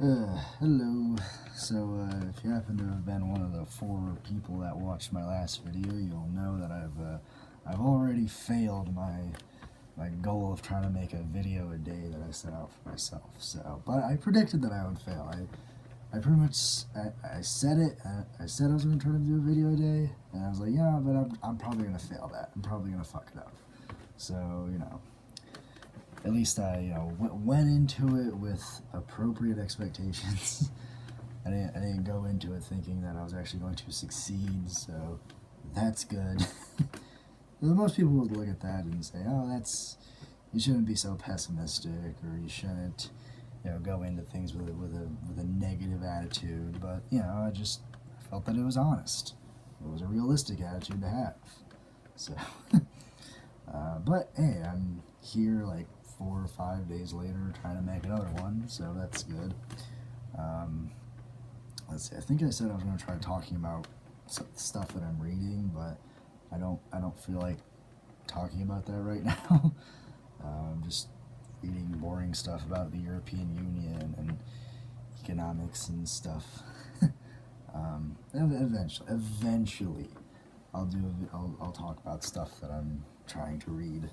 Hello. If you happen to have been one of the 4 people that watched my last video, you'll know that I've already failed my goal of trying to make a video a day that I set out for myself. But I predicted that I would fail. I pretty much I said it. I said I was going to try to do a video a day, and I was like, yeah, but I'm probably going to fail that. I'm probably going to fuck it up. So at least I went into it with appropriate expectations. I didn't go into it thinking that I was actually going to succeed, so that's good. Most people would look at that and say, oh, you shouldn't be so pessimistic, or you shouldn't go into things with a negative attitude. But I felt that it was honest. It was a realistic attitude to have. So but hey, I'm here like 4 or 5 days later trying to make another one, so that's good. Let's see, I think I said I was going to try talking about stuff that I'm reading, but I don't feel like talking about that right now. I'm just reading boring stuff about the European Union and economics and stuff. Eventually I'll talk about stuff that I'm trying to read.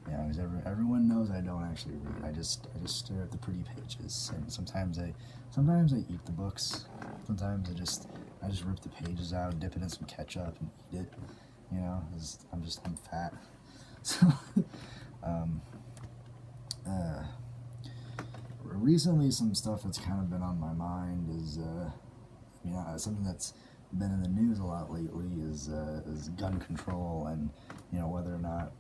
Because everyone knows I don't actually read. I just stare at the pretty pages, and sometimes I eat the books. Sometimes I just rip the pages out, dip it in some ketchup, and eat it. I'm fat. So recently, some stuff that's kind of been on my mind is something that's been in the news a lot lately is gun control, and whether or not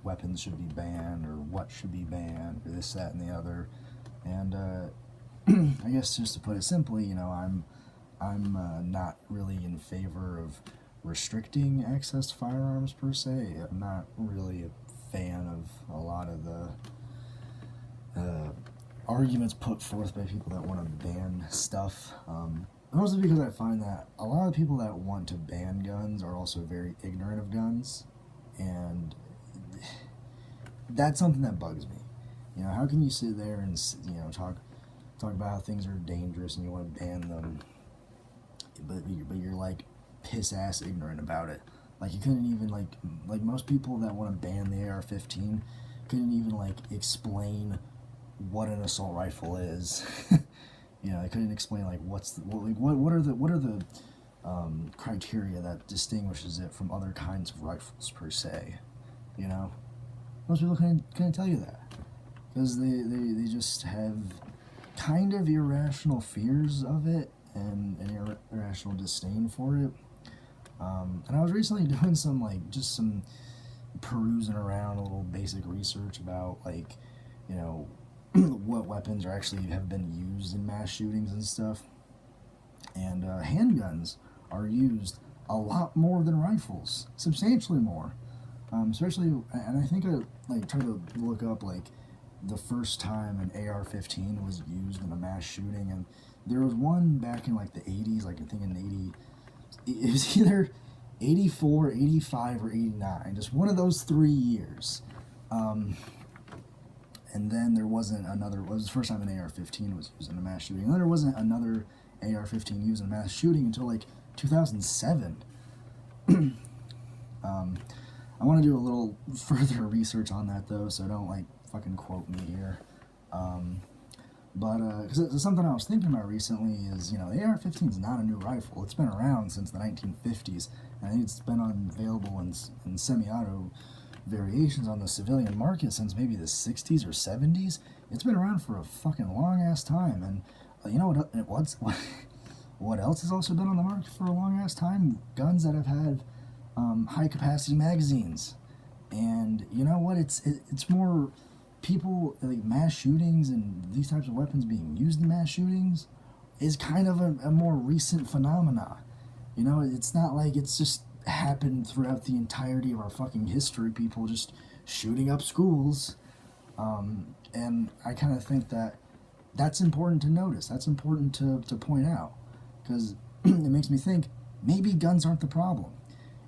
weapons should be banned, or what should be banned, or this, that, and the other. And I guess just to put it simply, I'm not really in favor of restricting access to firearms per se. I'm not really a fan of a lot of the arguments put forth by people that want to ban stuff. Mostly because I find that a lot of people that want to ban guns are also very ignorant of guns, and that's something that bugs me. How can you sit there and talk about how things are dangerous and you want to ban them, but you're like piss ass ignorant about it. Like, you couldn't even like most people that want to ban the AR-15 couldn't even explain what an assault rifle is. They couldn't explain what are the criteria that distinguishes it from other kinds of rifles per se. Most people couldn't tell you that, because they just have kind of irrational fears of it and an irrational disdain for it. And I was recently doing some perusing around, a little basic research about what weapons have been used in mass shootings and stuff. And handguns are used a lot more than rifles, substantially more. Especially, and I think I tried to look up the first time an AR-15 was used in a mass shooting, and there was one back in the 80s, I think it was either 84, 85, or 89, just one of those 3 years. And then there wasn't another. It was the first time an AR-15 was used in a mass shooting. And then there wasn't another AR-15 used in a mass shooting until 2007. I want to do a little further research on that though, so don't fucking quote me here. But because something I was thinking about recently is, the AR-15 is not a new rifle. It's been around since the 1950s, and I think it's been available in semi-auto variations on the civilian market since maybe the 60s or 70s. It's been around for a fucking long ass time, and what else has also been on the market for a long ass time? Guns that have had high capacity magazines. And you know what? It's more people, mass shootings and these types of weapons being used in mass shootings is kind of a more recent phenomena. It's not like it's just happened throughout the entirety of our fucking history, people just shooting up schools. And I kind of think that that's important to notice. That's important to point out, because it makes me think maybe guns aren't the problem.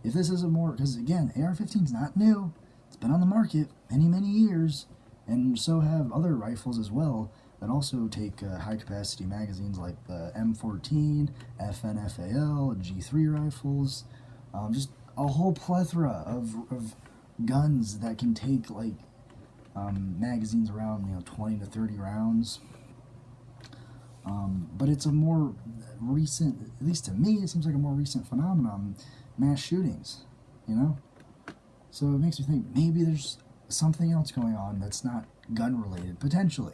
If this is because again, AR-15 is not new. It's been on the market many, many years, and so have other rifles as well. that also take high-capacity magazines like the M14, FNFAL, G3 rifles, just a whole plethora of guns that can take like magazines around 20 to 30 rounds. But it's a more recent, at least to me, it seems like a more recent phenomenon, mass shootings, you know? So it makes me think maybe there's something else going on that's not gun related, potentially.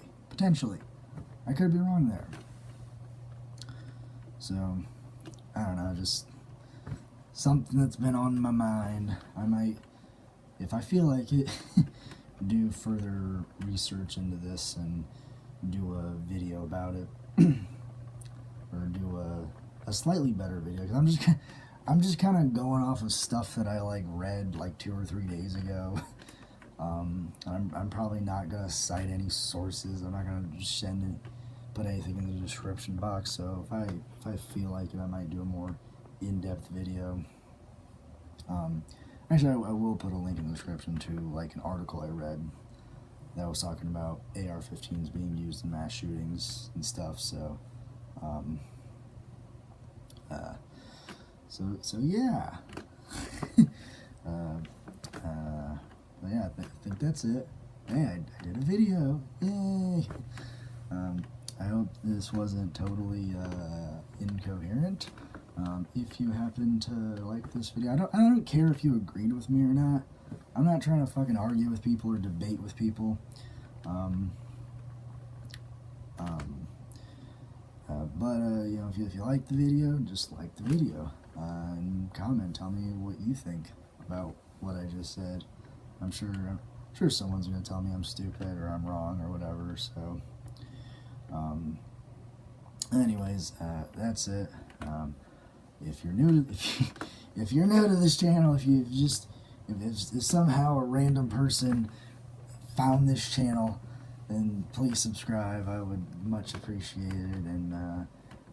I could be wrong there. So, I don't know, just something that's been on my mind. I might, if I feel like it, do further research into this and do a video about it. Or do a slightly better video, because I'm just kind of going off of stuff that I like read like 2 or 3 days ago. I'm probably not gonna cite any sources. I'm not gonna just put anything in the description box. So if I feel like it, I might do a more in-depth video. Actually, I will put a link in the description to like an article I read that was talking about AR-15s being used in mass shootings and stuff. So, so yeah. Yeah, I think that's it. Hey, I did a video. Yay! I hope this wasn't totally incoherent. If you happen to like this video, I don't care if you agreed with me or not. I'm not trying to fucking argue with people or debate with people. If you like the video, just like the video, and comment. Tell me what you think about what I just said. I'm sure someone's gonna tell me I'm stupid or I'm wrong or whatever. So, anyways, that's it. If you're new to this channel, if somehow a random person found this channel, then please subscribe. I would much appreciate it, and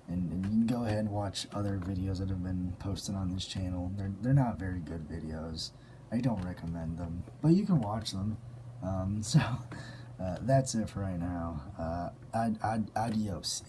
you can go ahead and watch other videos that have been posted on this channel. They're not very good videos. I don't recommend them, but you can watch them. That's it for right now. Adios.